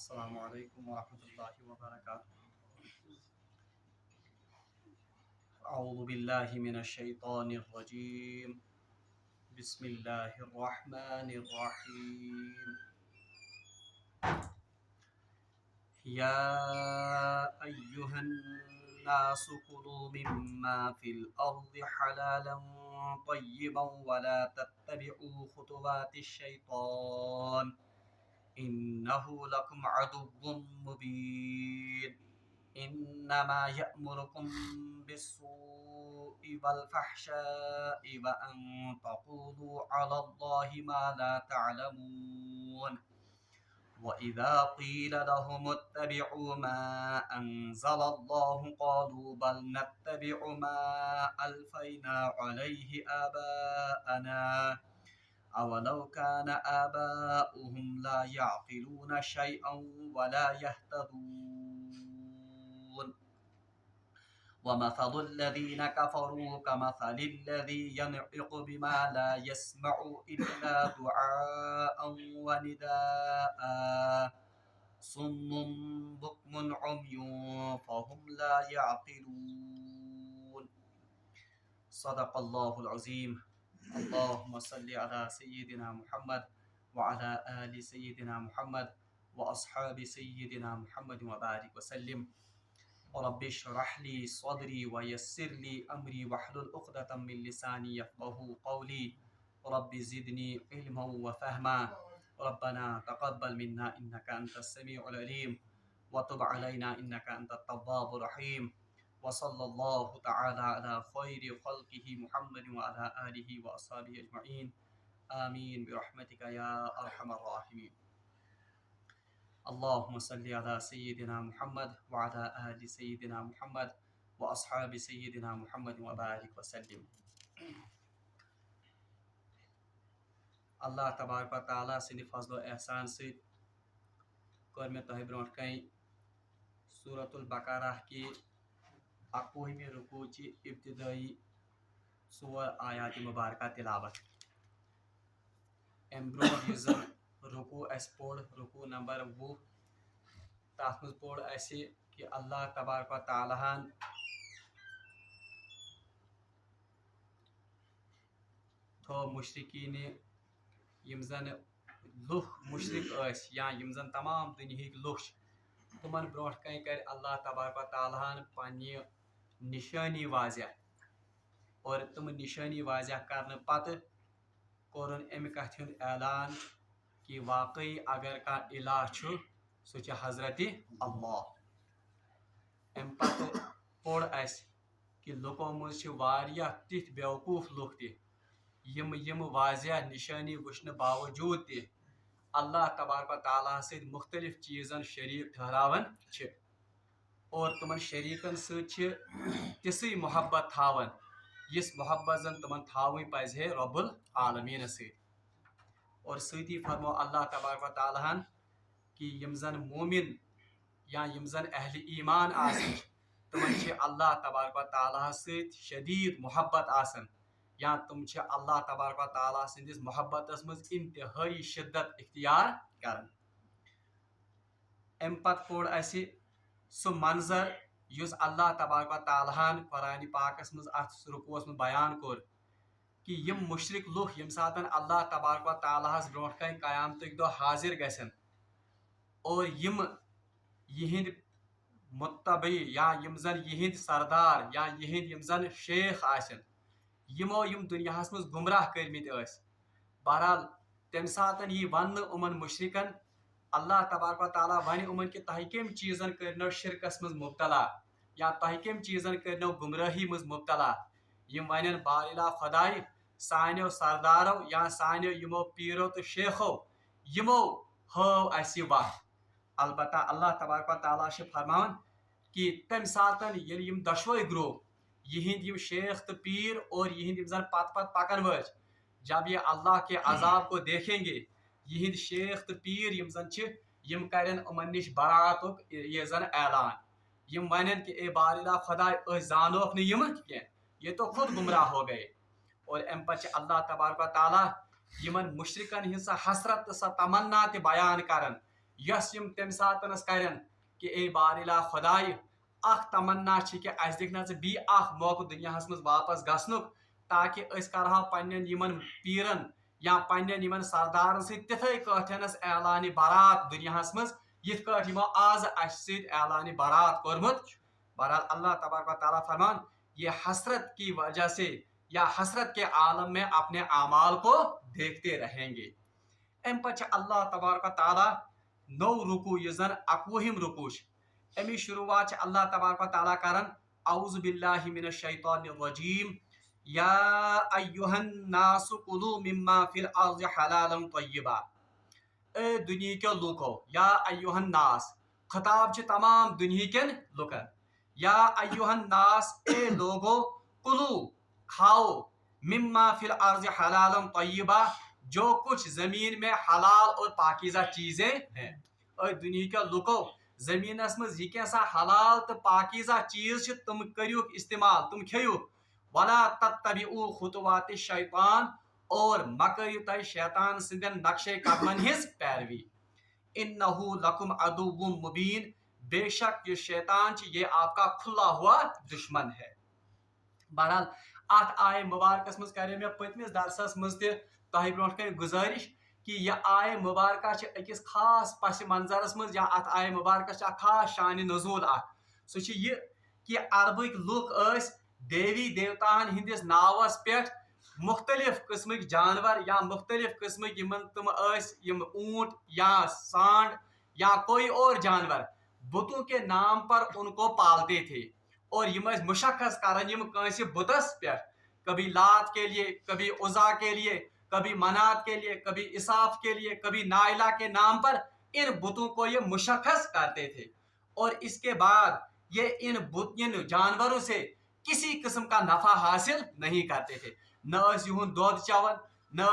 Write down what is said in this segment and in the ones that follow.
السلام علیکم ورحمۃ اللہ وبرکاتہ۔ اعوذ باللہ من الشیطان الرجیم، بسم اللہ الرحمن الرحیم۔ یا ایہا الناس کلوا مما فی الارض حلالا طیبا ولا تتبعوا خطوات الشیطان انہ لکم عدو مبین۔ انما یأمرکم بالسوء والفحشاء وان تقولوا علی اللہ ما لا تعلمون۔ وَإِذَا قِيلَ لَهُمُ اتَّبِعُوا مَا أَنزَلَ اللَّهُ قَالُوا بَلْ نَتَّبِعُ مَا أَلْفَيْنَا عَلَيْهِ آبَاءَنَا أَوَلَوْ كَانَ آبَاؤُهُمْ لَا يَعْقِلُونَ شَيْئًا وَلَا يَهْتَدُونَ۔ وَمَثَلُ الَّذِينَ كَفَرُوا كَمَثَلِ الَّذِي يَنْعِقُ بِمَا لَا يَسْمَعُ إِلَّا دُعَاءً وَنِدَاءً صُمٌّ بُكْمٌ عُمْيٌ فَهُمْ لَا يَعْقِلُونَ۔ صدق اللہ العظیم۔ اللہم صلی علی سیدنا محمد وعلی آل سیدنا محمد واصحاب سیدنا محمد وبارک وسلم۔ رب اشرح لي صدري ويسر لي أمري واحلل عقدة من لساني يفقهوا قولي رب زدني علما وفهما ربنا تقبل منا إنك أنت السميع العليم وتب علينا إنك أنت التواب الرحيم وصلى الله تعالى على خير خلقه محمد وعلى آله وأصحابه أجمعين آمين برحمتك يا أرحم الراحمين۔ اللهم صل على سيدنا محمد وعلى آل سيدنا محمد واصحاب سيدنا محمد وبارك وسلم۔ اللہ تبارک و تعالیٰ سٕنٛدِ فضل و احسان سۭتۍ کٔر مےٚ تۄہہِ برونٛٹھ کَنۍ سورۃ البقرہ کی 11ویں رکوع چہِ ابتدٲیی 4 آیاتِ مبارکہ تلاوت۔ اَمہِ برونٛٹھ یُس زن رکوع اَسہِ پوٚر رکوع نمبر 20، تَتھ منٛز پوٚر اَسہِ کہِ اللہ تبارک و تعالیٰ ہن تھوٚو مُشرِکیٖنہِ یِم زن لُکھ مُشرِک ٲسۍ یا یِم زن تمام دُنہِکۍ لُکھ چھِ تِمن برونٛٹھ کَنۍ کَرِ اللہ تبارک و تعالیٰ ہن پننہِ نِشٲنی واضح، اور تِم نِشٲنی واضح کرنہٕ پتہٕ کوٚرُن اَمہِ کتھِ ہُنٛد اعلان کہِ واقعی اگر کانٛہہ الہ چھُ سُہ چھُ حضرتِ اللہ۔ اَمہِ پتہٕ پوٚر اَسہِ کہِ لُکو منٛز چھِ واریاہ تِتھۍ بیوقوٗف لُکھ تہِ یِم واضح نِشٲنی وٕچھنہٕ باوجوٗد تہِ اللہ تبارک و تعالیٰ سۭتۍ مختلف چیٖزن شریٖک ٹھہراوان چھِ، اور تِمن شریٖکن سۭتۍ چھِ تِژھٕے محبت تھاوان یِژھ محبت زن تِمن تھاوٕنۍ پزِ ہے رۄب العالمیٖنس سۭتۍ۔ اور سۭتی فرمو اللہ تبارک و تعالیٰ ہن کہ یِم زن مومن یا یِم زن اہلِ ایمان آسان چھِ تِمن چھِ اللہ تبارک و تعالیٰ ہس سۭتۍ شدیٖد محبت آسان، یا تِم چھِ اللہ تبارک و تعالیٰ سٕنٛدِس محبتس منٛز انتہٲیی شدت اختیار کران۔ اَمہِ پتہٕ پوٚر اَسہِ سُہ منظر یُس اللہ تبارک و تعالیٰ ہن قرآنِ پاکس منٛز اتھ رکوعس منٛز بیان کوٚر کہ یِم مُشرِک لُکھ ییٚمہِ ساتہٕ اللہ تبارک و تعالیٰ ہس برونٛٹھ کَنۍ قیامتٕکۍ دۄہ حٲضر گژھن اور یِم یِہنٛدۍ مُتبع یا یِم زن یِہنٛدۍ سردار یا یِہنٛدۍ یِم زن شیخ آسن یِمو یِم دُنیاہس منٛز گُمراہ کٔرمٕتۍ ٲسۍ، بہرحال تمہِ ساتہٕ یی وننہٕ یِمن مُشرِکن اللہ تبارک و تعالیٰ ونہِ یِمن کہ تۄہہِ کٔمۍ چیٖزن کٔرنو شرکس منٛز مبتلا یا تۄہہِ کٔمۍ چیٖزن کٔرنو گُمرٲہی منٛز مبتلا۔ یِم ونن باریلا خۄداے سانیو سردارو یا سانیو یِمو پیٖرو تہٕ شیخو یِمو ہٲو اسہِ یہِ وتھ۔ البتہ اللہ تبارک و تعالیٰ چھِ فرماوان کہ تمہِ ساتہٕ ییٚلہِ یِم دۄشوے گروہ یِہنٛدۍ یِم شیخ تہٕ پیٖر اور یِہنٛدۍ یِم زن پتہٕ پکن وٲلۍ چھِ، جب یہ اللہ کے عذاب کو دیکھیں گے یِہنٛدۍ شیخ تہٕ پیٖر یِم زن چھِ یِم کرن یِمن نِش براتُک یہِ زن اعلان، یِم ونن کہ اے باریلا خۄداے أسۍ زانوکھ نہٕ یِم کینٛہہ، یہ تو خود گمراہ ہو گئے۔ اور امہِ پتہٕ چھِ اللہ تبارک و تعالیٰ یِمن مُشرِکن ہٕنٛز سۄ حسرت تہٕ سۄ تمنا تہِ بیان کران यस यम तम सातनस करन कि ए बारिला खुदाई अख तमन्ना कि अस दिख बी अख मौका दुनियास मज वापस गसनुक ताकि अस करहा पन्नन यमन पीरन या पन्नन यमन सरदारन सहित तिथे कठनस ऐलान बारात दुनियास मज यिथ कठ यमो आज अस सहित ऐलान बारात कोरमुत। बहरहाल अल्लाह तबारक व तआला फरमान ये हसरत की वजह से या हसरत के आलम में अपने आमाल को देखते रहेंगे। अम पे अल्लाह तबारक व तआला नौ रुकू यह जन 21 रुकू अमी शुरुआत अल्लाह तबारक व तआला करन औज़ु बिल्लाहि मिनश शैतानिर रजीम या अय्युहन नासु कुलू मिम्मा फिल अर्ज़ि हलालन तय्यिबा। ए दुनिया के लूको या अय्युहन नास खिताब तमाम दुनिया के लुकन या अय्युहन नास ए लोगो कुलू खाओ मिम्मा फिल अर्ज़ि हलालन तय्यिबा जो कुछ जमीन में हलाल और पाकीज़ा चीजें हैं। और दुनिया के लुको जमीनस मज यह हलाल तो पाकीज़ा चीज तुम करियो इस्तेमाल तुम खेयो वला तत्तबिउ खुतवात शैतान और मकरियो तय शैतान सिंदन नक्शे कदमन हिज पैरवी इन्नहु लकुम अदुव्वुम मुबीन बेशक ये शैतान ये आपका खुला हुआ दुश्मन है। बहरहाल अत आय मुबारकस मज करे मे पतमिस दरसस मज तह ब्रोट कन गुजारिश कि यह आय मुबारक अकिस खास पस मंजरस मज या अत आय मुबारक खास शान नजूल सह कि अरबिक लुक देवी देवतान हिंदिस नावस पे मुख्तलिफ किस्म जानवर या मुख्तलिफ किस्म तुम ऊंट या सांड या कोई और जानवर बुतों के नाम पर उनको पालते थे और यम मुशक्कस करन कंस बुतस पे कभी लात के लिए कभी उज़ा के लिए कभी मनात के लिए कभी इसाफ के लिए कभी नाइला के नाम पर इन बुतों को ये मुशक्कस करते थे और इसके बाद ये इन जानवरों से किसी किस्म का नफा हासिल नहीं करते थे। न यूं दूध चवन न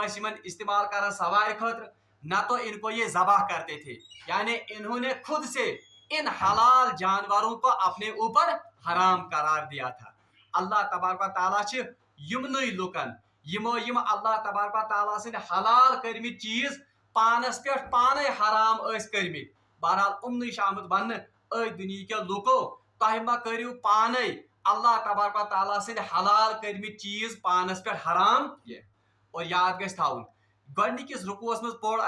इस्तेमाल कर सवार खतर न तो इनको ये जबाह करते थे यानी इन्होंने खुद से इन हलाल जानवरों को अपने ऊपर हराम करार दिया था। अल्लाह तबारक व तआला यमन लुकन यमो यम अल्लाह तबारक व तआला से हलाल करमित चीज पानस पे पाने हराम करमित। बहरहाल उम्न आमुत वन दुनिया के लुको तह मा करियो पाने अल्लाह तबारक व तआला से हलाल करमित चीज पानस पे हराम और याद गस थाउन गडनिकिस रुकुस मज पोड़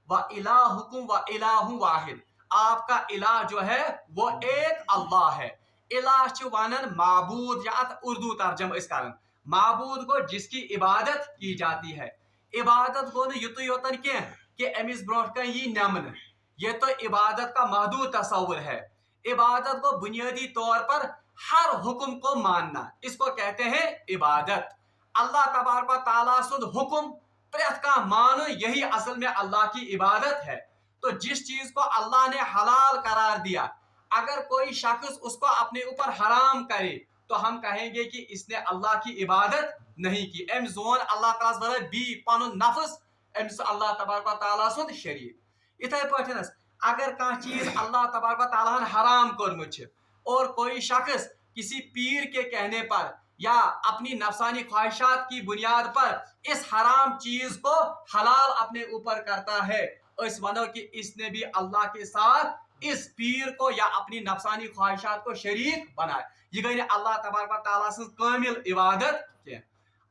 व इलाहुकुम व इलाहु वाहिद आपका इलाह जो है वो एक अल्लाह है। इलाह वनन माबूद या उर्दू तर्जम करन माबूद को जिसकी इबादत की जाती है। इबादत गो युत योतन कि अमिस ब्रोट कन यी नमन ये तो इबादत का महदूद तस्वुर है। इबादत को बुनियादी तौर पर हर हुक्म को मानना इसको कहते हैं इबादत। अल्लाह तबारक व तआला सुद हुक्म प्रेत का मानो यही असल में अल्लाह की इबादत है। तो जिस चीज को अल्लाह ने हलाल करार दिया अगर कोई शख्स उसको अपने ऊपर हराम करे तो हम कहेंगे कि इसने अल्लाह की इबादत नहीं की। एम जोन अल्लाह ताला बी पन नफ्स एम अल्लाह तबारक व तआला सुद शरीक। इथे पठनस अगर कह चीज अल्लाह तबारक व तआला हराम कर्मुत और कोई शख्स किसी पीर के कहने पर या अपनी नफसानी ख्वाहिशात की बुनियाद पर इस हराम चीज को हलाल अपने ऊपर करता है इस वनो कि इसने भी अल्लाह के साथ इस पीर को या अपनी नफसानी ख्वाहिशात को शरीक बनाए। ये गई अल्लाह तबारक व तआला से कामिल इबादत के।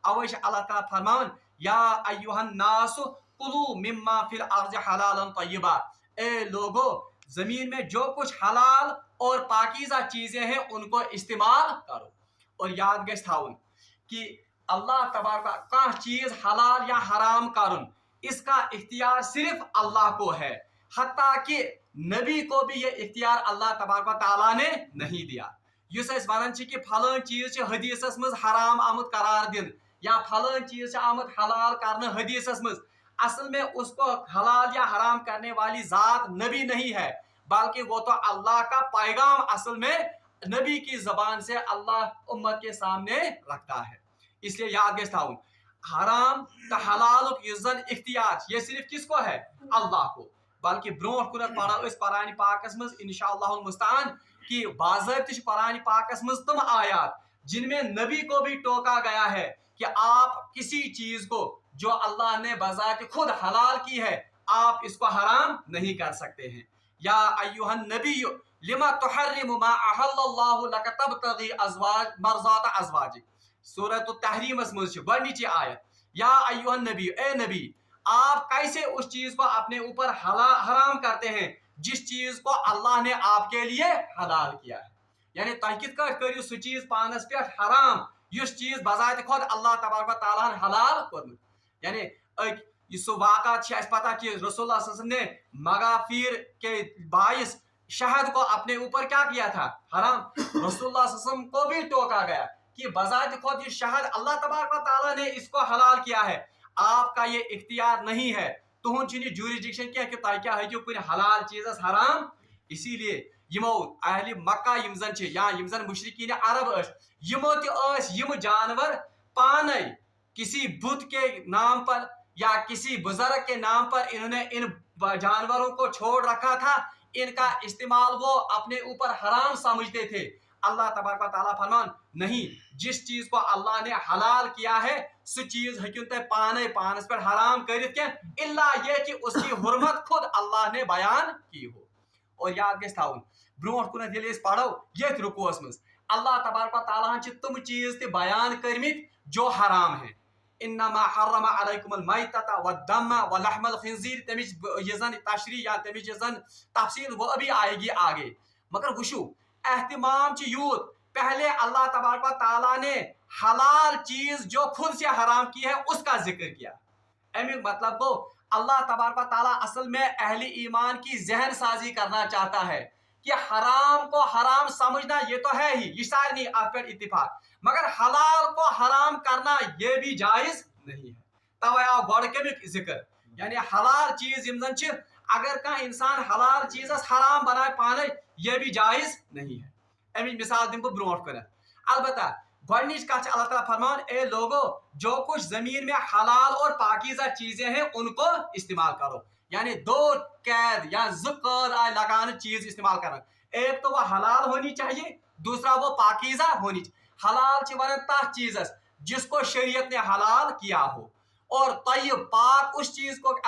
अवश्य अल्लाह ताला फरमान या अय्युहन नासु कुलू मिम्मा फिल अर्ज़ि हलालन तय्यिबा ए लोगो जमीन में जो कुछ हलाल और पाकीज़ा चीजें हैं उनको इस्तेमाल करो। और याद गस थाउन कि अल्लाह तबारक का चीज हलाल या हराम करुन इसका इख्तियार सिर्फ अल्लाह को है। हत्ता कि नबी को भी ये इख्तियार अल्लाह तबारक व तआला ने नहीं दिया। युस अस वनान छ कि फलान चीज हदीसस मज हराम आमुत करार दिन या फलान चीज आमुत हलाल करने हदीसस मज असल में उसको हलाल या हराम करने वाली जात नबी नहीं है बल्कि वो तो अल्लाह का पैगाम असल में नबी की जबान से अल्लाह उम्मत के सामने रखता है। इसलिए याद गस थाउन हराम तो हलाल इज्जत इख्तियार ये सिर्फ किसको है अल्लाह को। बल्कि ब्रोट कुन पढ़ो कुरान पाकस मज इंशाअल्लाह मुस्तान कि बाज़ाब्त कुरान पाकस मज तुम आयात जिनमें नबी को भी टोका गया है कि आप किसी चीज को जो अल्लाह ने बजात खुद हलाल की है आप इसको हराम नहीं कर सकते हैं। या अय्युहन नबिय्यु लिमा तुहर्रिमु मा अहल्लल्लाहु लक तबतगी अज़वाज मर्ज़ात अज़वाजिक। सूरत तहरीमस मज गडनिची आयत, या अय्युहन नबी, ए नबी आप कैसे उस चीज को अपने ऊपर हराम करते हैं जिस चीज को अल्लाह ने आपके लिए हलाल किया है। यानी तुम कित करो सह चीज पानस पे हराम युस चीज बजात खुद अल्लाह तबारक व तआला ने हलाल कोरमुत। यानी सह वाक़ात पता कि रसूलुल्लाह सल्लल्लाहु अलैहि वसल्लम ने मगाफिर के बाइस शहद को अपने ऊपर क्या किया था, हराम। रसूलुल्लाह सल्लल्लाहु अलैहि वसल्लम को भी टोका गया कि बजात खुद ये शहद अल्लाह तबारक व तआला ने इसको हलाल किया है, आपका ये इख्तियार नहीं है, तुहन जूरिडिक्शन क्या कि तुम क्या हूँ कुछ हलाल चीज़ हराम। इसीलिए यमो अहले मक्का यम जन या यम जन मुशरिकीन अरब यमो तम जानवर पाने किसी बुत के नाम पर या किसी बुजुर्ग के नाम पर इन्होंने इन जानवरों को छोड़ रखा था, इनका इस्तेमाल वो अपने ऊपर हराम समझते थे। अल्लाह तबारक व तआला फरमान नहीं, जिस चीज को अल्लाह ने हलाल किया है सु चीज हकिन तुम पाने पानस पर हराम करित क्या, इल्ला ये कि उसकी हुर्मत खुद अल्लाह ने बयान की हो। और याद गस थाउन ब्रोट कुन ये पढ़ो ये रुकुस मज अल्लाह तबारक व तआला तुम चीज ते बयान करमित जो हराम है। इन्नमा हर्रम अलैकुमुल मैतता वद्दम वलहमल खिंजीर, तमिच ये जन तशरी या तमिच ये जन तफसील वो अभी आएगी आगे। मगर वुशु एहतिमाम यूत पहले अल्लाह तबारक व तआला ने हलाल चीज जो खुद से हराम की है उसका जिक्र किया। अमिक मतलब को अल्लाह तबारक व तआला असल में अहले ईमान की जहन साजी करना चाहता है कि हराम को हराम समझना ये तो है ही, ये सारे नहीं आप पर इत्तिफाक, मगर हलाल को हराम करना ये भी जायज नहीं है। तवे आओ गॉड के जिक्र यानी हलाल चीज यम अगर का इंसान हलाल चीज हराम बनाए पाने ये भी जायज नहीं है। अमिच मिसाल दिन ब्रोट कर अलबत्ता गॉडनिच कथ अल्लाह ताला फरमान ए लोगो जो कुछ जमीन में हलाल और पाकीज़ा चीजें हैं उनको इस्तेमाल करो। यानी दो कैद या ज़ुक़्र लगान चीज इस्तेमाल करना, एक तो वह हलाल होनी चाहिए, दूसरा वो पाकीज़ा होनी चाहिए। हलाल वन तथ चीज जिसको शरीयत ने हलाल किया हो, और तय्यब पाक उस चीज को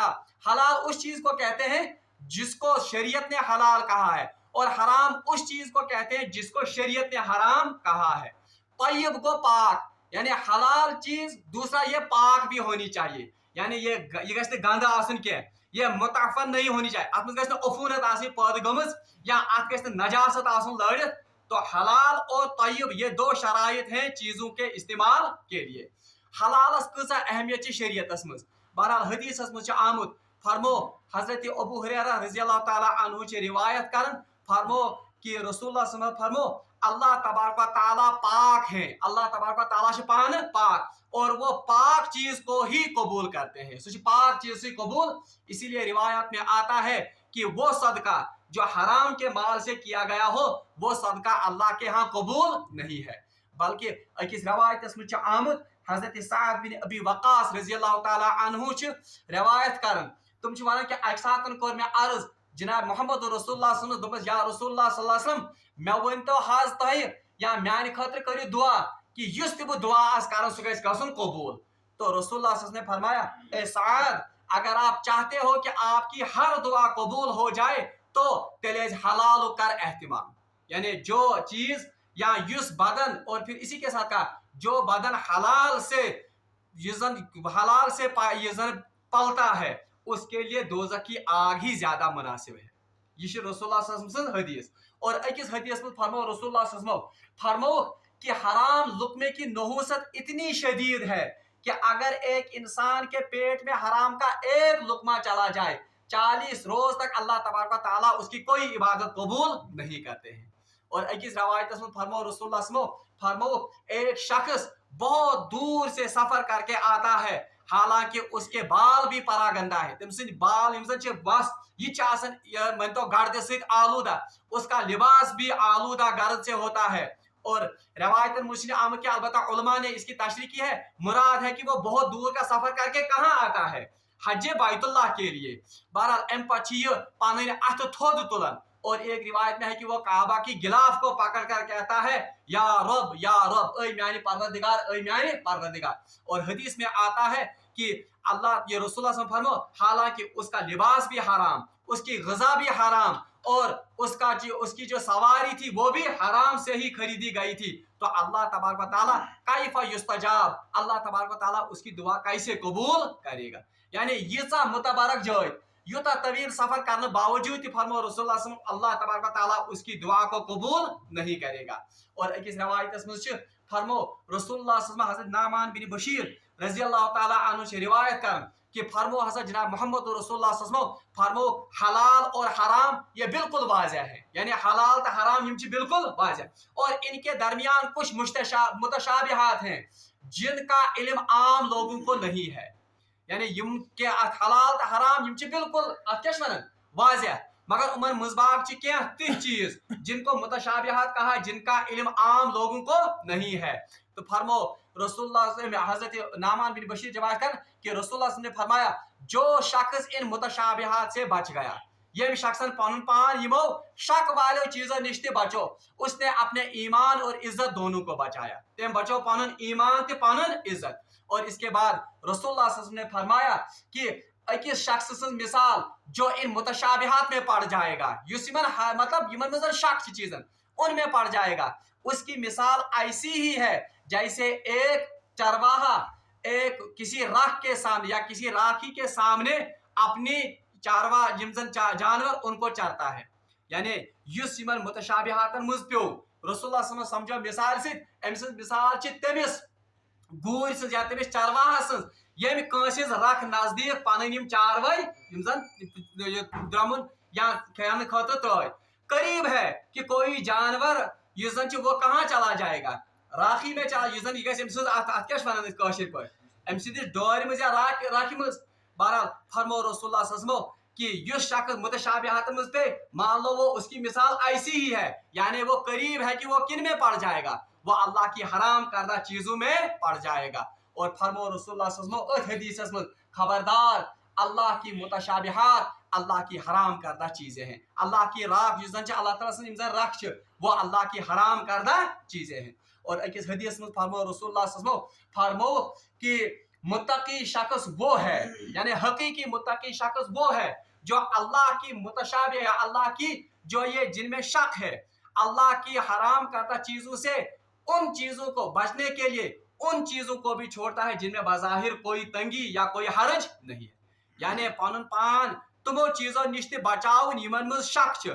हलाल उस चीज को कहते हैं जिसको शरीयत ने हलाल कहा है, और हराम उस चीज को कहते हैं जिसको शरीयत ने हराम कहा है। तय्यब को पाक यानी हलाल चीज, दूसरा ये पाक भी होनी चाहिए, यानी ये गस गंद आसन के ये मुतअफ़न नहीं होनी चाहिए, अत मज अफूनत आसनी पैदा गमज या अत गस नजासत आसन लड़ित। तो हलाल और तय्यब ये दो शराइत हैं चीजों के इस्तेमाल के लिए। हलालस कसा अहमियत शरीयत मज बहरहाल हदीस मज आमुत फरमो हजरत अबू हुरैरा रज़ियल्लाहु ताला अन्हु रिवायत करन फरमो कि रसूलुल्लाह सल्लल्लाहु अलैहि वसल्लम फरमो अल्लाह तबारक व तआला पाक है, अल्लाह तबारक व तआला से पान पाक, और वो पाक चीज को ही कबूल करते हैं, सो पाक चीज से कबूल। इसीलिए रिवायत में आता है कि वो सदका जो हराम के माल से किया गया हो वो सदका अल्लाह के यहाँ कबूल नहीं है। बल्कि अकिस रवायत में आमुद हजरत साद बिन अबी वक़ास रज़ियल्लाहु ताला अन्हु रिवायत करन तुम वन कि अक सातन कोर मे अर्ज जनाब मोहम्मद रसूलुल्लाह दोपस या रसूलुल्लाह सल्लल्लाहु अलैहि वसल्लम मे वनतो हाज तह या म्यान खतर करियो दुआ कि युस तब दुआ आस करन सु गस गसन कबूल। तो रसूलुल्लाह सल्लल्लाहु अलैहि वसल्लम ने फरमाया ए साद अगर आप चाहते हो कि आपकी हर दुआ कबूल हो जाए तो तेले हलाल कर एहतिमाम, यानी जो चीज या युस बदन, और फिर इसी के साथ का जो बदन हलाल से पलता है उसके लिए दोज़ख की आग ही ज्यादा मुनासिब है। ये रसूलुल्लाह सल्लल्लाहु अलैहि वसल्लम हदीस। और अकिस हदीस में फरमाओ रसूलुल्लाह सल्लल्लाहु अलैहि वसल्लम फरमाओ कि हराम लुक़मे की नहूसत इतनी शदीद है कि अगर एक इंसान के पेट में हराम का एक लुक़मा चला जाए 40 रोज तक अल्लाह तबारक व तआला उसकी कोई इबादत कबूल नहीं करते हैं। और अकिस रवायत में फरमाओ रसूलुल्लाह सल्लल्लाहु अलैहि वसल्लम फरमाओ एक शख्स बहुत दूर से सफर करके आता है, हालांकि उसके बाल भी परागंदा है, तम सिंह बाल बस ये मन तो गर्द से आलूदा, उसका लिबास भी आलूदा गर्द से होता है। और रवायत मुझे आमद के अलबत्ता उलमा ने इसकी तशरीह की है, मुराद है कि वो बहुत दूर का सफर करके कहाँ आता है, हज बैतुल्लाह के लिए। बहरहाल अम पे पानी अथ थोद तुलन, और एक रिवायत में है कि वो काबा की गिलाफ को पकड़ कर कहता है या रब ऐ म्याने परवरदिगार, ऐ म्याने परवरदिगार। और हदीस में आता है कि अल्लाह ये रसूलुल्लाह फरमो हालांकि उसका लिबास भी हराम, उसकी ग़िज़ा भी हराम, اور اس کی جو سواری تھی وہ بھی حرام سے ہی خریدی گئی تھی، تو اللہ تبارک و تعالیٰ کیف یستجاب، اللہ تبارک و تعالیٰ اس کی دعا کیسے قبول کرے گا؟ یعنی ییژا متبرک جائے، یوتاہ طویل سفر کرنے باوجود تھی فرمو رسول اللہ صلی اللہ علیہ وسلم اللہ تبارک و تعالیٰ اس کی دعا کو قبول نہیں کرے گا۔ اور اکس روایتس مز فرمو رسول اللہ صلی اللہ علیہ وسلم حضرت نعمان بن بشیر رضی اللہ تعالیٰ عنہ سے روایت کرن کہ فرمو حضرت جناب محمد رسول اللہ صلی اللہ علیہ وسلم فرمو حلال اور حرام یہ بالکل واضح ہے، یعنی حلال تو حرام ہم بالکل واضح، اور ان کے درمیان کچھ متشابہات ہیں جن کا علم عام لوگوں کو نہیں ہے، یعنی یم کے حلال تو حرام ہم بالکل اتنا واضح، مگر عمر مزباق کیا تہ چیز جن کو متشابہات کہا جن کا علم عام لوگوں کو نہیں ہے۔ تو فرمو رسول اللہ صلی اللہ علیہ وسلم حضرت نعمان بن بشیر جواب کر کہ رسول اللہ صلی اللہ علیہ وسلم نے فرمایا جو شخص ان متشابہات سے بچ گیا، یہ شخص پن پان یمو شک والو چیزوں نش تہ بچو، اس نے اپنے ایمان اور عزت دونوں کو بچایا، تم بچو پن ایمان تہ پن عزت۔ اور اس کے بعد رسول اللہ صلی اللہ علیہ وسلم نے فرمایا کہ اکس شخص سن مثال جو ان متشابہات میں پڑ جائے گا، مطلب یمن مزن شک چیزن ان میں پڑ جائے گا، اس کی مثال ایسی ہی ہے جیسے ایک چرواہا ایک کسی راکھ کے سامنے یا کسی راکھی کے سامنے اپنی جانور ان کو چرتا ہے، یعنی یس یمن متشابہاتن مز پیو رسول اللہ صلی اللہ علیہ وسلم سمجھو مثال ست ام سن مثال چھ تمس گور سن یا تمس چرواہا سن یم کنس رکھ نزدیک پن چاروے درمن یا کھانے خاطر ترائے، قریب ہے کہ کوئی جانور یہ زن وہ کہاں چلا جائے گا، راکھی میں چلا یہ زن یہ گھس ات کیا ونان کاشر پہ ام سندس ڈور مز یا راکھی مز۔ بہرحال فرمو رسول اللہ صلی اللہ علیہ وسلم کہ اس شخص متشابہات مز پہ مان لو وہ اس کی مثال ایسی ہی ہے، یعنی وہ قریب ہے کہ وہ کن میں پڑ جائے گا، وہ اللہ کی حرام کردہ چیزوں میں پڑ جائے گا۔ اور فرمو رسول اللہ صلی اللہ علیہ وسلم حدیث میں خبردار اللہ کی متشابہات اللہ کی حرام کردہ چیزیں ہیں، اللہ کی راکھ جس زن اللہ تعالیٰ سن رکھ وہ اللہ کی حرام کردہ چیزیں ہیں۔ اور اکس حدیث میں فرمو رسول اللہ صلی اللہ علیہ وسلم فرمو کہ متقی شخص وہ ہے، یعنی حقیقی متقی شخص وہ ہے جو اللہ کی متشابہ ہے، اللہ کی جو یہ جن میں شک ہے، اللہ کی حرام کردہ چیزوں سے ان چیزوں کو بچنے کے لیے ان چیزوں کو بھی چھوڑتا ہے جن میں بظاہر کوئی تنگی یا کوئی حرج نہیں ہے، یعنی پن پان تمو چیزوں نش بچاؤ یمن مز شک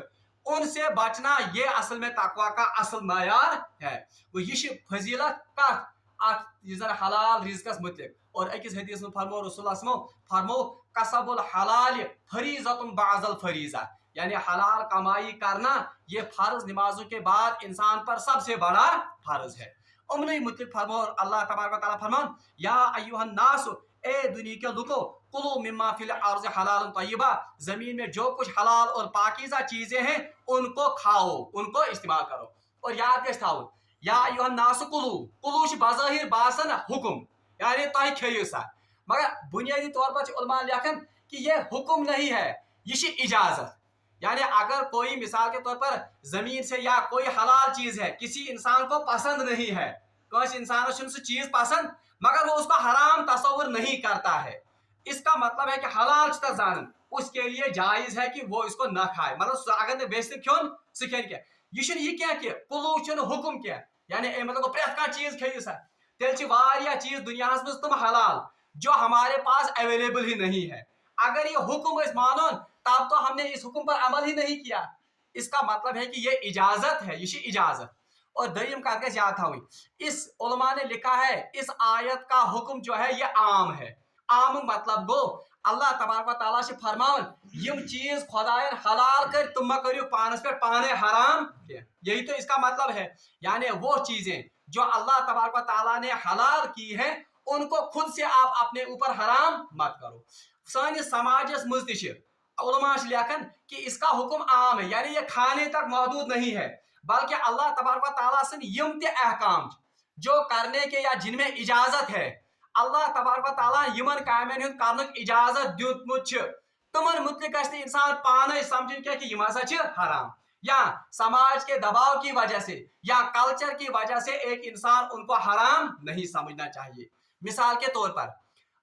ان سے بچنا یہ اصل میں تقوی کا اصل معیار ہے۔ وہ یہ فضیلت کت حلال رزقس متعلق۔ اور اکس حدیث میں فرمو رسول اللہ صلی اللہ علیہ وسلم فرمو کسب الحلال فریضۃ بعد الفریضہ، یعنی حلال کمائی کرنا یہ فرض نمازوں کے بعد انسان پر سب سے بڑا فرض ہے۔ امنی متعلق فرمو اللہ تبارک و تعالیٰ فرمان یا ایھا الناس اے دنیا کے لوگو کلوا مما فی الارض حلال طیبہ، زمین میں جو کچھ حلال اور پاکیزہ چیزیں ہیں ان کو کھاؤ، ان کو استعمال کرو۔ اور یاد گژھِ تھاؤن یا ایھا الناس کلو چھ بظاہر باسان حکم، یعنی تہ کھیو سا، مگر بنیادی طور پر علماء لکھن کہ یہ حکم نہیں ہے، یہ اجازت، یعنی اگر کوئی مثال کے طور پر زمین سے یا کوئی حلال چیز ہے کسی انسان کو پسند نہیں ہے، کس انسان سہ چیز پسند مگر وہ اس کو حرام تصور نہیں کرتا ہے، اس کا مطلب ہے کہ حلال زان اس کے لیے جائز ہے کہ وہ اس کو نہ کھائے، مطلب اگر نے بیچ کھیون سہ کھین کیا یہ کیا کہ کلو حکم کیا، یعنی مطلب پریت کھانا چیز کھیو سا، تیل واریاہ چیز دنیا میں تم حلال جو ہمارے پاس اویلیبل ہی نہیں ہے، اگر یہ حکم اس مانون تب تو ہم نے اس حکم پر عمل ہی نہیں کیا، اس کا مطلب ہے کہ یہ اجازت ہے، یہ اجازت۔ اور دویم کات گژھِ یاد تھاوٕنۍ اس علماء نے لکھا ہے اس آیت کا حکم جو ہے یہ عام ہے، عام مطلب گو اللہ تبارک و تعالیٰ سے فرمان یم چیز خدائن حلال کر تم ما کریو پانس پہ پانے حرام، یہی تو اس کا مطلب ہے، یعنی وہ چیزیں جو اللہ تبارک و تعالیٰ نے حلال کی ہیں ان کو خود سے آپ اپنے اوپر حرام مت کرو۔ سانس سماجس مز تہ علماء لکھن کہ اس کا حکم عام ہے، یعنی یہ کھانے تک محدود نہیں ہے، بلکہ اللہ تبارک و تعالیٰ سن یم تہ احکام جو کرنے کے یا جن میں اجازت ہے، اللہ تبارک و تعالیٰ یمن کامین ہند کرنک اجازت دیتمت تمن متعلق گژھِ انسان پانے سمجھن کہ یم ہسا چھ حرام، یا سماج کے دباؤ کی وجہ سے یا کلچر کی وجہ سے ایک انسان ان کو حرام نہیں سمجھنا چاہیے۔ مثال کے طور پر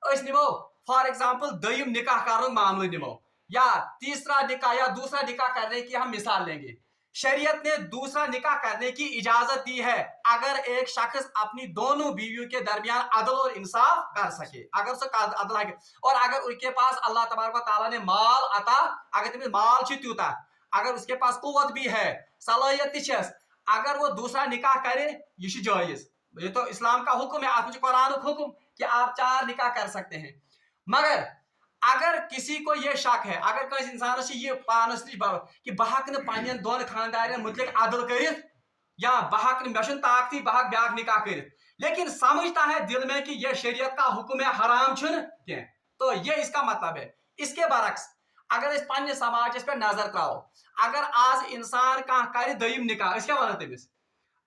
اس نمو فار ایگزامپل دویم نکاح کرن معاملہ نمو، या तीसरा निकाह या दूसरा निकाह करने की हम मिसाल लेंगे। शरीयत ने दूसरा निकाह करने की इजाजत दी है अगर एक शख्स अपनी दोनों बीवियों के दरमियान अदल और इंसाफ कर सके, अगर उसको अदल है और अगर उनके पास अल्लाह तबारक व तआला ने माल अता, अगर तुम्हें माल त्यूता, अगर उसके पास कुव्वत भी है, सलाहियत, अगर वो दूसरा निकाह करे ये जायज। ये तो इस्लाम का हुक्म है, आप कुरान का हुक्म कि आप 4 निकाह कर सकते हैं। मगर अगर किसी को ये शक है, अगर किसी इंसान से ये पानस कि बह हेन दोन खानदार मुतलिक अदल कर या बह मे ताकती बह ब्याक निकाह कर, लेकिन समझता है दिल में कि यह शरीयत का हुक्म है, हराम कह, तो ये इसका मतलब है। इसके बरक्स अगर पे समाज पे नजर त्रो, अगर आज इंसान कह कर दयम निकाह, क्या वन तमिस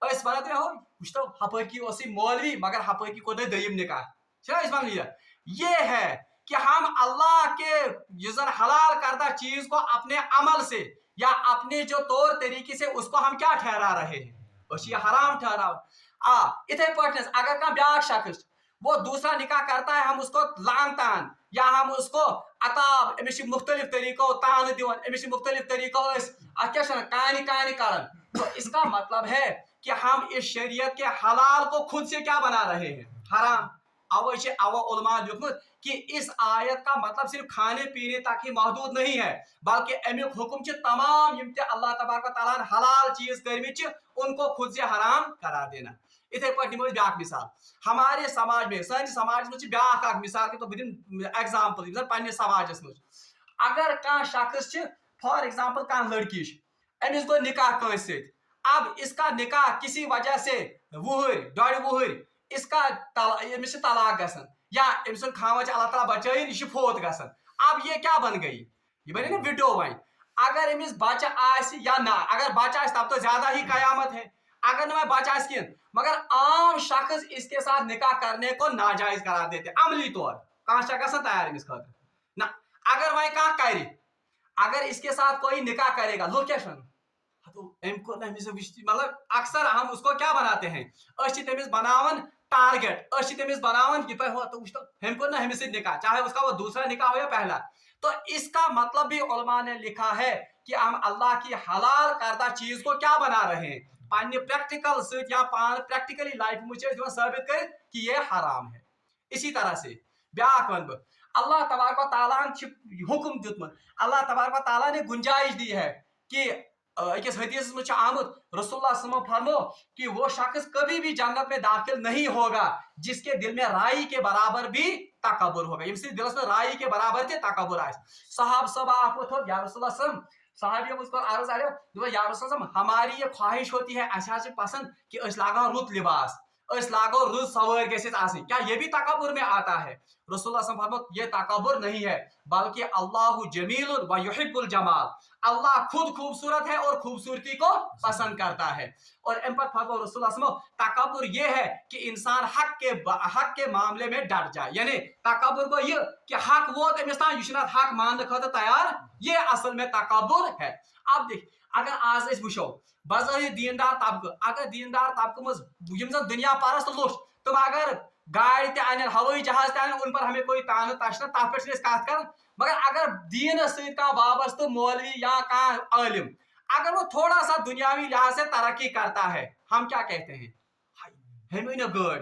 वो हपकी मौलवी मगर हपकी को दयम निकाह, ये है कि हम अल्लाह के युजर हलाल करदा चीज को अपने अमल से या अपने जो तौर तरीके से उसको हम क्या ठहरा रहे हैं, ये हराम ठहरा। इथे पे अगर कह ब्याक शख्स वो दूसरा निकाह करता है, हम उसको लान तान या हम उसको अताब अमिस मुख्तलिफ तरीकों तान दिवन, अमिस मुख्तलिफ तरीकों कानी कानी करन, तो इसका मतलब है कि हम इस शरीयत के हलाल को खुद से क्या बना रहे हैं, हराम। अव उलमा लिखमुत कि इस आयत का मतलब सिर्फ खाने पीने तक ही महदूद नहीं है, बल्कि अमुक हुक्म तमाम यम अल्लाह तबारक व तआला ने हलाल चीज कर्म उनको खुद से हराम करार देना। इथे पे निमो ब्याक मिसाल हमारे समाज में, सन समाज में ब्याक मिसाल के तो दिन एग्जाम्पल पे समाज में अगर कह शख्स फॉर एग्जाम्पल कह लड़की अमिस गो निकाह कंस से, अब इसका निकाह किसी वजह से वुहर डोड़ वुहर इसका अमिस तलाक गसन या अमिस खावा अल्लाह ताला बचाइन यह फोत गसन, अब ये क्या बन गई, ये बने ना विडो वह। अगर अमिस बच्चा आस या ना, अगर बच्चा आस तब तो ज्यादा ही कयामत है, अगर ना बच्चा आस कह, मगर आम शख्स इसके साथ निकाह करने को नाजायज करार देते अमली तौर, कह गसन तैयार अमिस खतर ना। अगर वह कह कर अगर इसके साथ कोई निकाह करेगा लोकेशन मतलब अक्सर हम उसको क्या बनाते हैं, तमिस बनावन टारगेट, तमिस बनावन कि हम को ना हमें से निकाह, चाहे उसका वो दूसरा निकाह हो या पहला। तो इसका मतलब भी उलमा ने लिखा है कि हम अल्लाह की हलाल करदा चीज को क्या बना रहे हैं, पानी प्रैक्टिकल से या पान प्रैक्टिकली लाइफ में साबित कर कि ये हराम है। इसी तरह से ब्याक वन बह, अल्लाह तबारक व तआला हुक्म दितमुत, अल्लाह तबारक व तआला ने गुंजाइश दी है कि अकिस हदीस में आमुत रसूलुल्लाह सल्लल्लाहु अलैहि वसल्लम फरमो कि वो शख्स कभी भी जन्नत में दाखिल नहीं होगा जिसके दिल में राई के बराबर भी तकब्बुर होगा, यमसे दिल में राई के बराबर ते तकब्बुर आए। सहाब सब आपको थो या रसूलुल्लाह सल्लल्लाहु अलैहि वसल्लम, सहाबियों उसको अर्ज आयो या रसूलुल्लाह सल्लल्लाहु अलैहि वसल्लम हमारी ये ख्वाहिश होती है, ऐसा पसंद कि लागा रुत लिबास, लागो रुत सवर गसित, क्या ये भी तकब्बुर में आता है? रसूलुल्लाह सल्लल्लाहु अलैहि वसल्लम ये तकब्बुर नहीं है, बल्कि अल्लाहु जमीलुन व युहिब्बुल जमाल, अल्लाह खुद खूबसूरत है और खूबसूरती को पसंद करता है। और तकब्बुर ये है कि इंसान हक के मामले में डट जाए, यानी तकब्बुर को ये कि हक वो हक मानने खतर तैयार, ये असल में तकब्बुर है। अब देख अगर आज वो बज़ाहिर दीनदार तबका, अगर दीनदार तबका मज दुनिया परस्त लुश तुम अगर गाड़ी तन हवाई जहाज तन उन पर हमें कोई तान तशना तथ पे कत कर, मगर अगर दीन सह वाबस्त मौलवी या कह आलिम अगर वो थोड़ा सा दुनियावी लिहाज से तरक्की करता है, हम क्या कहते हैं, हमें न गड़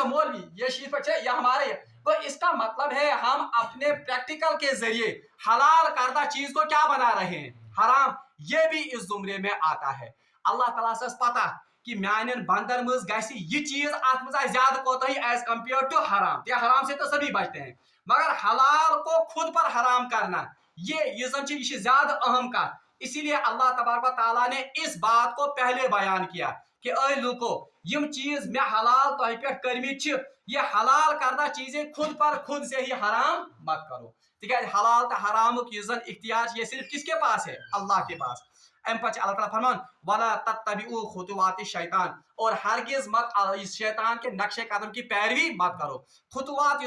मौलवी ये शीत पर यह हमारे, तो इसका मतलब है हम अपने प्रैक्टिकल के जरिए हलाल करदा चीज को क्या बना रहे हैं, हराम। ये भी इस जुमरे में आता है। अल्लाह ताला से पता कि म्यान बंदन मज ये चीज अत मज ज्यादा कोताही एज कंपेयर टू हराम, या हराम से तो सभी बचते हैं, मगर हलाल को खुद पर हराम करना ये ज्यादा अहम का। इसीलिए अल्लाह तबारक व तआला ने इस बात को पहले बयान किया कि ऐ लूको यम चीज मैं हलाल तह पे करमित, ये हलाल करदा चीजें खुद पर खुद से ही हराम मत करो, तिकाज हलाल तो हराम इख्तियार ये सिर्फ किसके पास है, अल्लाह के पास। अम पे अल्लाह ताला फरमान वला तत्तबिउ खुतुवाति शैतान, और हरगिज मत इस शैतान के नक्शे कदम की पैरवी मत करो। खुतुवात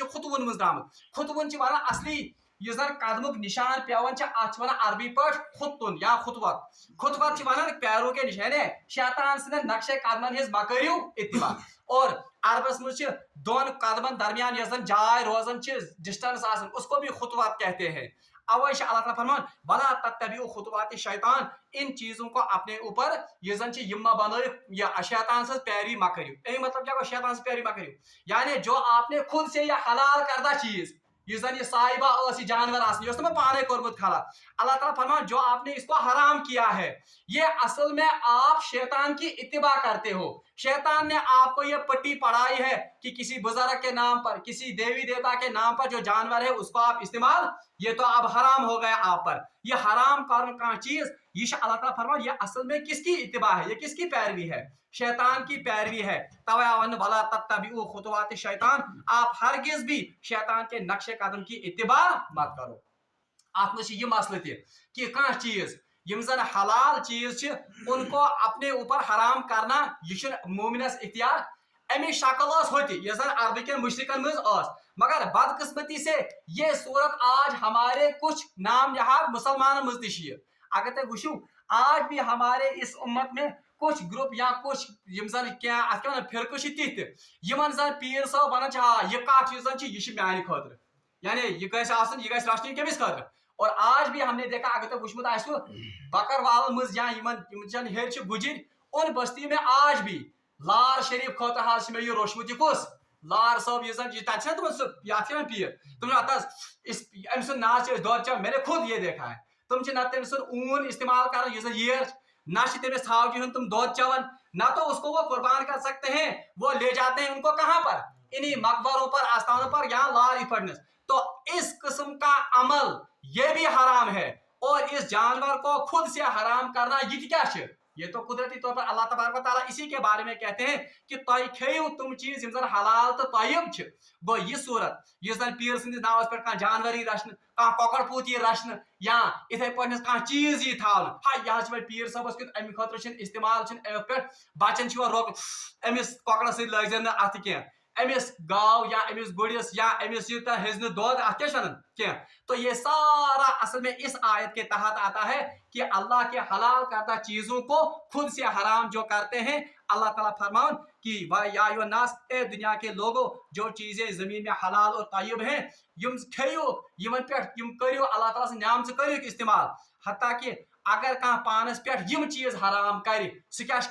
खुतवन मज द्रामत, खुतवन वन असली कदमुक निशान पेवन वन अरबी पे खुतुन या खुतवत, खुतवत वन पैरों के निशान, शैतान सद नक्शे कदमन हिज मकरियो इत्तिबा। और अरबस मज दोन कदमन दरमियान जाय रोजन डिस्टेंस उसको भी खुतवत कहते हैं। अवै अल्लाह ताला फरमान वला तत्तबिउ खुतवाति शैतान, इन चीजों को अपने ऊपर ये जन यम बन या शैतान से पैरवी मा करियो। यही मतलब क्या शैतान से पैरवी मा करियो यानी जो आपने खुद से यह हलाल करदा चीज ये जन ये साहिबा जानवर आसनी पाने कोरमुत हलाल, अल्लाह ताला फरमान जो आपने इसको हराम किया है ये असल में आप शैतान की इत्तिबा करते हो। शैतान ने आपको ये पट्टी पढ़ाई है कि किसी बुजुर्ग के नाम पर किसी देवी देवता के नाम पर जो जानवर है उसको आप इस्तेमाल, ये तो अब हराम हो गया आप पर। ये हराम का चीज ये अल्लाह ताला फरमान ये असल में किसकी इत्तिबा है, ये किसकी पैरवी है, शैतान की पैरवी है। वला तत्तबिउ खुतवाति शैतान, आप हरगिज भी शैतान के नक्शे कदम की इत्तिबा मत करो। आप ये मसले कि कह चीज यम जन हलाल चीज उनको अपने ऊपर हराम करना यह मोमिनस इख्तियार। अमी शक्ल होती ये जन अरब मुशरिकन मज, मगर बदकिस्मती से ये सूरत आज हमारे कुछ नाम नहाद मुसलमान मज त। अगर तुम वुचु आज भी हमारे इस उम्मत में कुछ ग्रुप या कुछ यम जन क्या फिरक तिथ जन पीर साहब वन यह कत यह माने खतर यानी यह गह रचन कमिस खतर। और आज भी हमने देखा अगर तो वुचमुत आसो बकरवाल मज या हेर गुजर उन बस्ती में आज भी लार शरीफ खतर हाज मे यह रोशमुत कुस लार साहब ये तुम पीर तुम अम सुन नाज दौद चा मैंने खुद ये देखा है। तुम तम ऊन इस्तेमाल कर ये ना तमिस थावजी तुम दौद चवन ना तो उसको वो कुर्बान कर सकते हैं, वो ले जाते हैं उनको कहाँ पर इन्हीं मकबरों पर आस्थानों पर यहाँ लार फटनेस। तो इस किस्म का अमल ये भी हराम है और इस जानवर को खुद से हराम करना ये क्या है, ये तो कुदरती तौर पर अल्लाह तबारक व तआला इसी के बारे में कहते हैं कि तुम खेयु तुम चीज जन हलाल तो तयब गो ये सूरत इस जन पीर सन्दिस नावस पे जानवर रचन कॉकड़ पूत रचन या इथे पे चीज थावन हाय यह पीर सबस कि अमि खतर इस्तेमाल पे बचन रोक अमिस कॉकड़ सत लग अत कह अमिस गाव या अमिस गुड़िस या अमिस हेज दौद अत क्या। तो ये सारा असल में इस आयत के तहत आता है कि अल्लाह के हलाल करदा चीजों को खुद से हराम जो करते हैं। अल्लाह ताला फरमान कि या नास ए दुनिया के लोगों जो चीजें जमीन में हलाल और तय्यब हैं यम खेयो यमन पे करियो अल्लाह ताला से नाम से करियो इस्तेमाल, हत्ता कि अगर कह पानस पे यम चीज हराम कर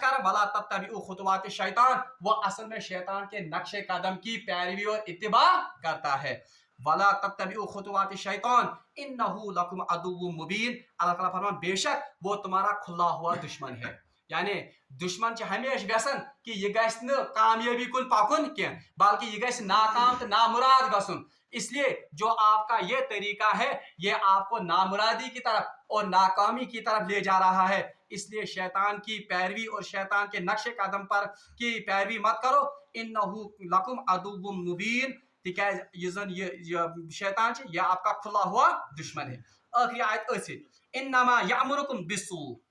कर वला तत्तबिउ खुतवाति शैतान, वो असल में शैतान के नक्शे कदम की पैरवी और इत्तिबा करता है। वला तत्तबिउ खुतवाति शैतान इन्नहु लकुम अदुव्वुम मुबीन, अल्लाह ताला फरमान बेशक वो तुम्हारा खुला हुआ दुश्मन है। यानी दुश्मन हमेशा व्यसन कि यह गि कामयाबी कुन पकुन क्या बल्कि यह गि नाकाम तो नामुराद गसुन। इसलिए जो आपका ये तरीका है ये आपको नामुरादी की तरफ और नाकामी की तरफ ले जा रहा है। इसलिए शैतान की पैरवी और शैतान के नक्शे कदम पर की पैरवी मत करो। इन्नहु लकुम अदुव्वुम मुबीन, ये शैतान यह आपका खुला हुआ दुश्मन है। आखिरी आयत इन्नमा यामुरुकुम बिस्सू,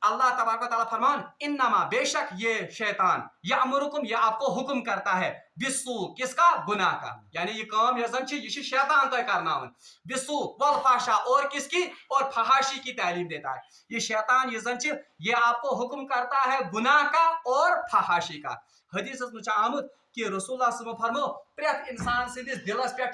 अल्लाह तबारक व तआला फरमान इन्नमा बेशक ये शैतान यामुरुकुम ये आपको हुक्म करता है बिस्सू किसका गुनाह का, यानी ये काम ये शैतान तय करना बिस्सू वल फाशा और किसकी और फहाशी की तालीम देता है। ये शैतान ये आपको हुक्म करता है गुनाह का और फहाशी का। हदीस में आमुद कि रसूलुल्लाह सल्लल्लाहु अलैहि वसल्लम फरमो प्रत इंसान सिंदिस दिलस पे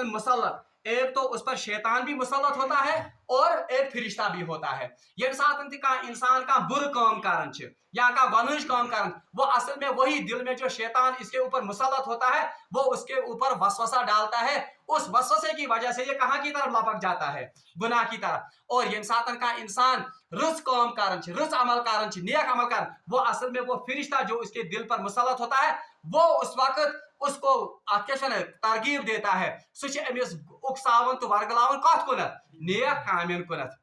मुसल्लत, एक तो उस पर शैतान भी मुसल्लत होता है और एक फरिश्ता भी होता है। ये इंसान का बुर काम कारण या का गनुज काम कारण वो असल में वही दिल में जो शैतान इसके ऊपर मुसल्लत होता है वो उसके ऊपर वसवसा डालता है। उस वसवसे की वजह से ये कहाँ की तरफ लपक जाता है, गुनाह की तरफ। और ये का इंसान रुच काम कारण रुच अमल कारण नेक अमल कारण वो असल में वो फरिश्ता जो उसके दिल पर मुसल्लत होता है वो उस वक्त उसको तरगीब देता है अमिस उकसावन तो वर्गलावन कत कुनत नेक कामन कुनत।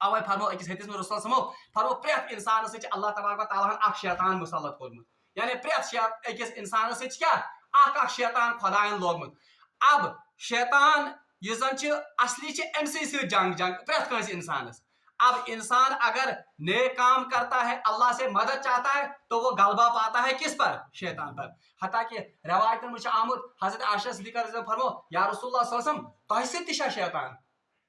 अवै फरमो अकिस हदीस में रसूल समो फरमो प्रत इंसान से अल्लाह तबारक व तआला अख शैतान मुसल्लत कोरमुत, यानी प्रत अकिस इंसान से क्या अख शैतान खुदायन लोगमुत। अब शैतान ये असली अमसी से जंग प्रत कंस इंसानस। अब इंसान अगर नेक काम करता है अल्लाह से मदद चाहता है तो वो गलबा पाता है किस पर, शैतान पर। हता कि रवायत में आमुद हजरत आयशा सिद्दीक़ा रज़ियल्लाहु फरमो या रसूलुल्लाह सल्लल्लाहु अलैहि वसल्लम तह से तिशा शैतान,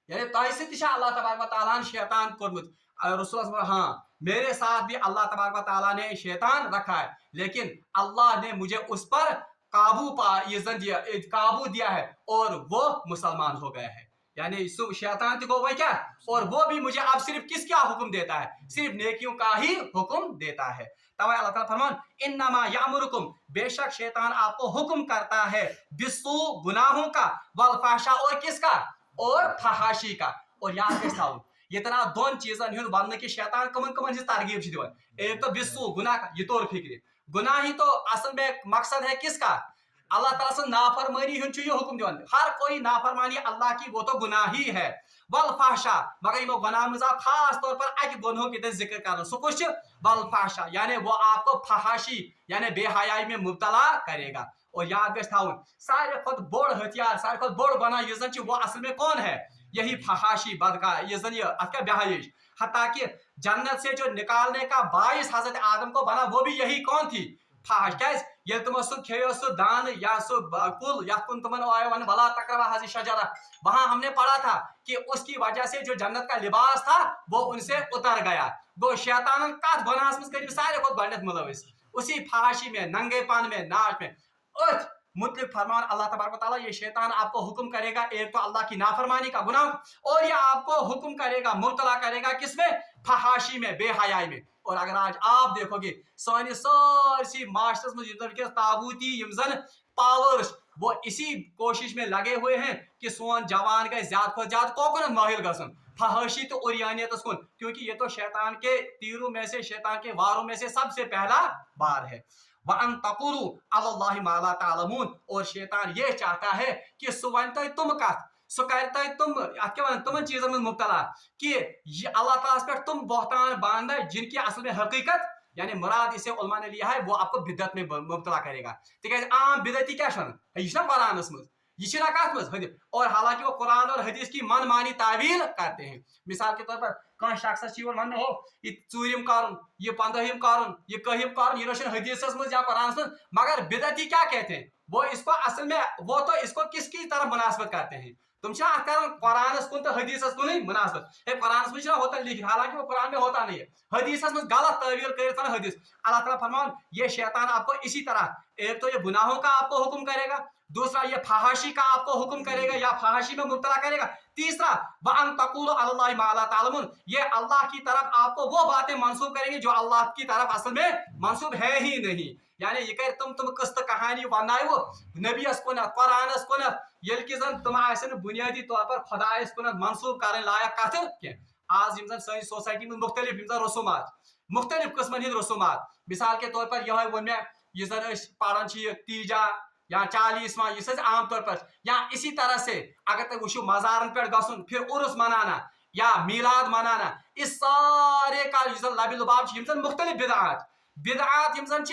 यानी तह से तिशा अल्लाह तबारक व तआला ने शैतान कोरमुत। रसूलुल्लाह हाँ मेरे साथ भी अल्लाह तबारक व तआला ने शैतान रखा है लेकिन अल्लाह ने मुझे उस पर काबू दिया है और वो मुसलमान हो गया है। यानी शैतान को वह क्या, और वो भी मुझे अब सिर्फ किसका हुक्म देता है, सिर्फ नेकियों का ही हुक्म देता है। तब अल्लाह ताला फरमान इन्नमा यामुरुकुम, बेशक शैतान आपको हुक्म करता है, बिस्सू गुनाहों का, वल फाहशा और किसका, और फहाशी का। और याद गژھِ थाउन यतना दोन चीजन हुंद वन कि शैतान कमन कमन तरगीब दिवन। एक तो बिस्सू गुनाह का, ये तौर फिक्र, गुनाह ही तो असल में मकसद है किसका, अल्लाह ताला से नाफरमानी हुंद ये हुक्म दिवन। हर कोई नाफरमानी अल्लाह की वो तो गुनाह ही है। वल फाहशा, मगर यमो गुनाह में खास तौर पर अक गुनाह की जिक्र कर, सो कुछ वल फाहशा, यानी वो आपको फहाशी यानी बेहयाई में मुब्तला करेगा। और याद गژھِ थाउन सारे खुद बोड़ हथियार, सारे खुद बोड़ गुनाह यह जन वो असल में कौन है, यही फहाशी बदका, ये जन ये बेहयाई। हत्ता कि जन्नत से जो निकालने का बाइस हजरत आदम को बना वो भी यही कौन थी, फहाश। क्या तुम सो खेयो सो दान या सो कुल या तुम वन वला तकरबा हाज़ी शजरा, वहां हमने पढ़ा था कि उसकी वजह से जो जन्नत का लिबास था वो उनसे उतर गया। गो शैतान कत गुनाहस मज कर सारे खुद गडत मुलविस, उसी फहाशी में, नंगेपन में, नाच में। और मुतलिक फरमान अल्लाह तबारक तआला, ये शैतान आपको हुक्म करेगा एक तो अल्लाह की नाफरमानी का गुनाह, और ये आपको हुक्म करेगा, मुब्तला करेगा किसमें, फहाशी में, बेहयाई में। और अगर आज आप देखोगे सानी सारी माशरस में ताबूती पावर्स वो इसी कोशिश में लगे हुए हैं कि सोन जवान गए ज्यादा ज्यादा कोकन माहिल गसन फहाशी तो उरियानियत कुन, क्योंकि ये तो शैतान के तीरों में से, शैतान के वारों में से सबसे पहला बार है। वअन तकुलू अलल्लाहि मा ला तालमून, और शैतान ये चाहता है कि सुवंत तुम कथ, सो करता है तुम तुम चीजों में मुब्तला कि अल्लाह ताला पे तुम बहतान बांधा जिनकी असल में हकीकत, यानी मुराद इसे उलमा ने लिया है वो आपको बिदत में मुब्तला करेगा। तिक आम बिदती क्या यह कुरानस मज, यह कत मज हदीस, और हालांकि वो कुरान और हदीस की मनमानी तावील करते हैं। मिसाल के तौर पर कह शख्स वन हो ये चूरिम कर, ये 15 कर, ये कहम कर, ये रोशन हदीस मज या कुरान मज, मगर बिदती क्या कहते हैं, वो इसको असल में वो तो इसको किसकी तरफ मुनासबत करते हैं, तुम कुरान कुन तो हदीस कुन मुनासबत। कुरान में होता लिखित, हालांकि वो कुरान में होता नहीं है, हदीस में गलत तवील कर हदीस। अल्लाह ताला फरमान ये शैतान आपको इसी तरह, एक तो ये गुनाहों का आपको हुक्म करेगा, दूसरा ये फहाशी का आपको हुक्म करेगा या फहाशी में मुब्तला करेगा, तीसरा वअन तकुलू अलल्लाहि मा ला तालमून, ये अल्लाह की तरफ आपको वो बातें मंसूब करेंगे जो अल्लाह की तरफ असल में मंसूब है ही नहीं। यानी ये कर तुम कस्त कहानी वन नबीस कुन कुरानस कुन ये जन तुम बुनियादी तौर पर खुदायस कुन मंसूब कर लायक कथ कह। आज सी सोसाइटी में मुख्तलिफ रसूमात, मुख्तलिफ किस्मन हंद रसूमात, मिसाल के तौर पर यह वो मे यह जन पढ़ान तीजा या 40वां यह आम तौर पर, या इसी तरह से अगर तुम वो मज़ारन पे गसन फिर उर्स मनाना या मीलाद मनाना, इस सारे का लबी लुबाब मुख्तलिफ बिदआत बिदआत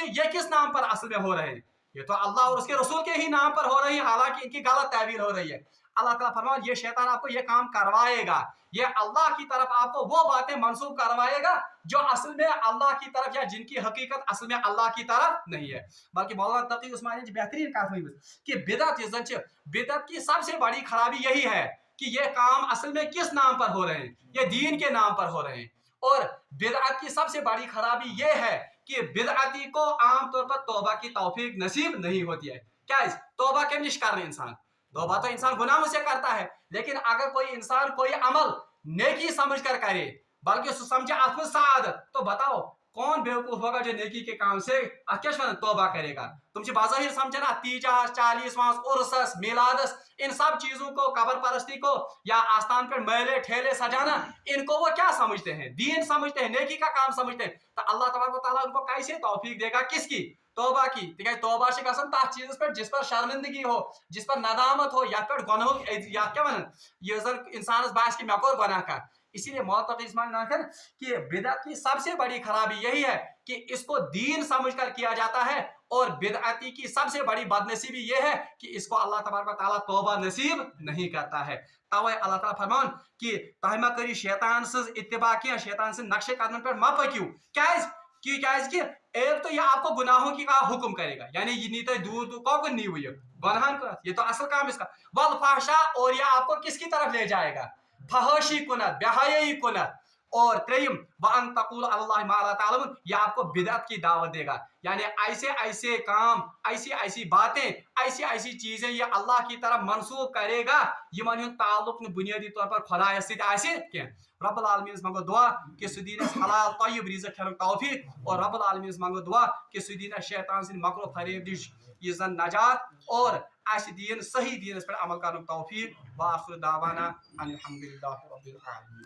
ये किस नाम पर असल में हो रहे हैं, ये तो अल्लाह और उसके रसूल के ही नाम पर हो रही है, हालांकि इनकी गलत तावील हो रही है। अल्लाह ताला फरमान ये शैतान आपको ये काम करवाएगा, ये अल्लाह की तरफ आपको वो बातें मंसूब करवाएगा जो असल में अल्लाह की तरफ या जिनकी हकीकत असल में अल्लाह की तरफ नहीं है। बल्कि मौलाना तकी उस्मानी बेहतरीन कहा कि बिदअत बिदअत की सबसे बड़ी खराबी यही है कि ये काम असल में किस नाम पर हो रहे हैं, ये दीन के नाम पर हो रहे हैं। और बिदअत की सबसे बड़ी खराबी ये है कि बिदअती को आमतौर पर तौबा की तौफीक नसीब नहीं होती है। क्या तौबा के निश कर इंसान, तौबा तो इंसान गुनाहों से करता है, लेकिन अगर कोई इंसान कोई अमल नेकी समझ कर करे, बल्कि समझे आत्म सादत, तो बताओ कौन बेवकूफ होगा जो नेकी के काम से क्या तौबा करेगा। तुम बाज़ाहिर समझे ना तीजा 40वां उर्सस मिलादस, इन सब चीजों को, कबर परस्ती को या आस्थान पर मेले ठेले सजाना, इनको वो क्या समझते हैं, दीन समझते हैं, नेकी का काम समझते हैं। तो अल्लाह तबारक व तआला उनको कैसे तौफीक देगा, किसकी, तौबा की। तौबा से गसन तथ चीज पर जिस पर शर्मिंदगी हो, जिस पर नदामत हो, या पर गुनाह या क्या वन ये इंसान बास की मैं गुनाह का। इसीलिए मौत कि बिदअत की सबसे बड़ी खराबी यही है कि इसको दीन समझकर किया जाता है, और बिदअती की सबसे बड़ी बदनसीबी यह है कि इसको अल्लाह तबारक व तआला तौबा नसीब नहीं करता है। तवे अल्लाह ताला फरमान कि तहमा करी शैतान से इत्तिबा किया, शैतान से नक्शे कदम पर मा पकियो। कि एक तो ये आपको गुनाहों की का हुक्म करेगा, यानी ये नीते दूर कौन नहीं हुई गुनाह को, ये तो असल काम इसका। वल फाहशा, और ये आपको किसकी तरफ ले जाएगा, फहाशी कुनत, बेहयाई कुनत, اور تریم وان تقول اللہ ما لا تعلمون، یہ آپ کو بدعت کی دعوت دے گا، یعنی ایسے ایسے کام، ایسی ایسی باتیں، ایسی ایسی چیزیں یہ اللہ کی طرف منسوخ کرے گا یمن ہند تعلق بنیادی طور پر خدایس ست کی۔ رب العالمین منگو دعا کہ سہ دین حلال طیب رزق کھینک توفیق، اور رب العالمین منگو دعا کہ سہ دین شیطان سند مکر فریب نش یہ زن نجات، اور اس دین صحیح دینس پر عمل کرنے توفیق۔ وآخر دعوانا ان الحمد للہ رب العالمین۔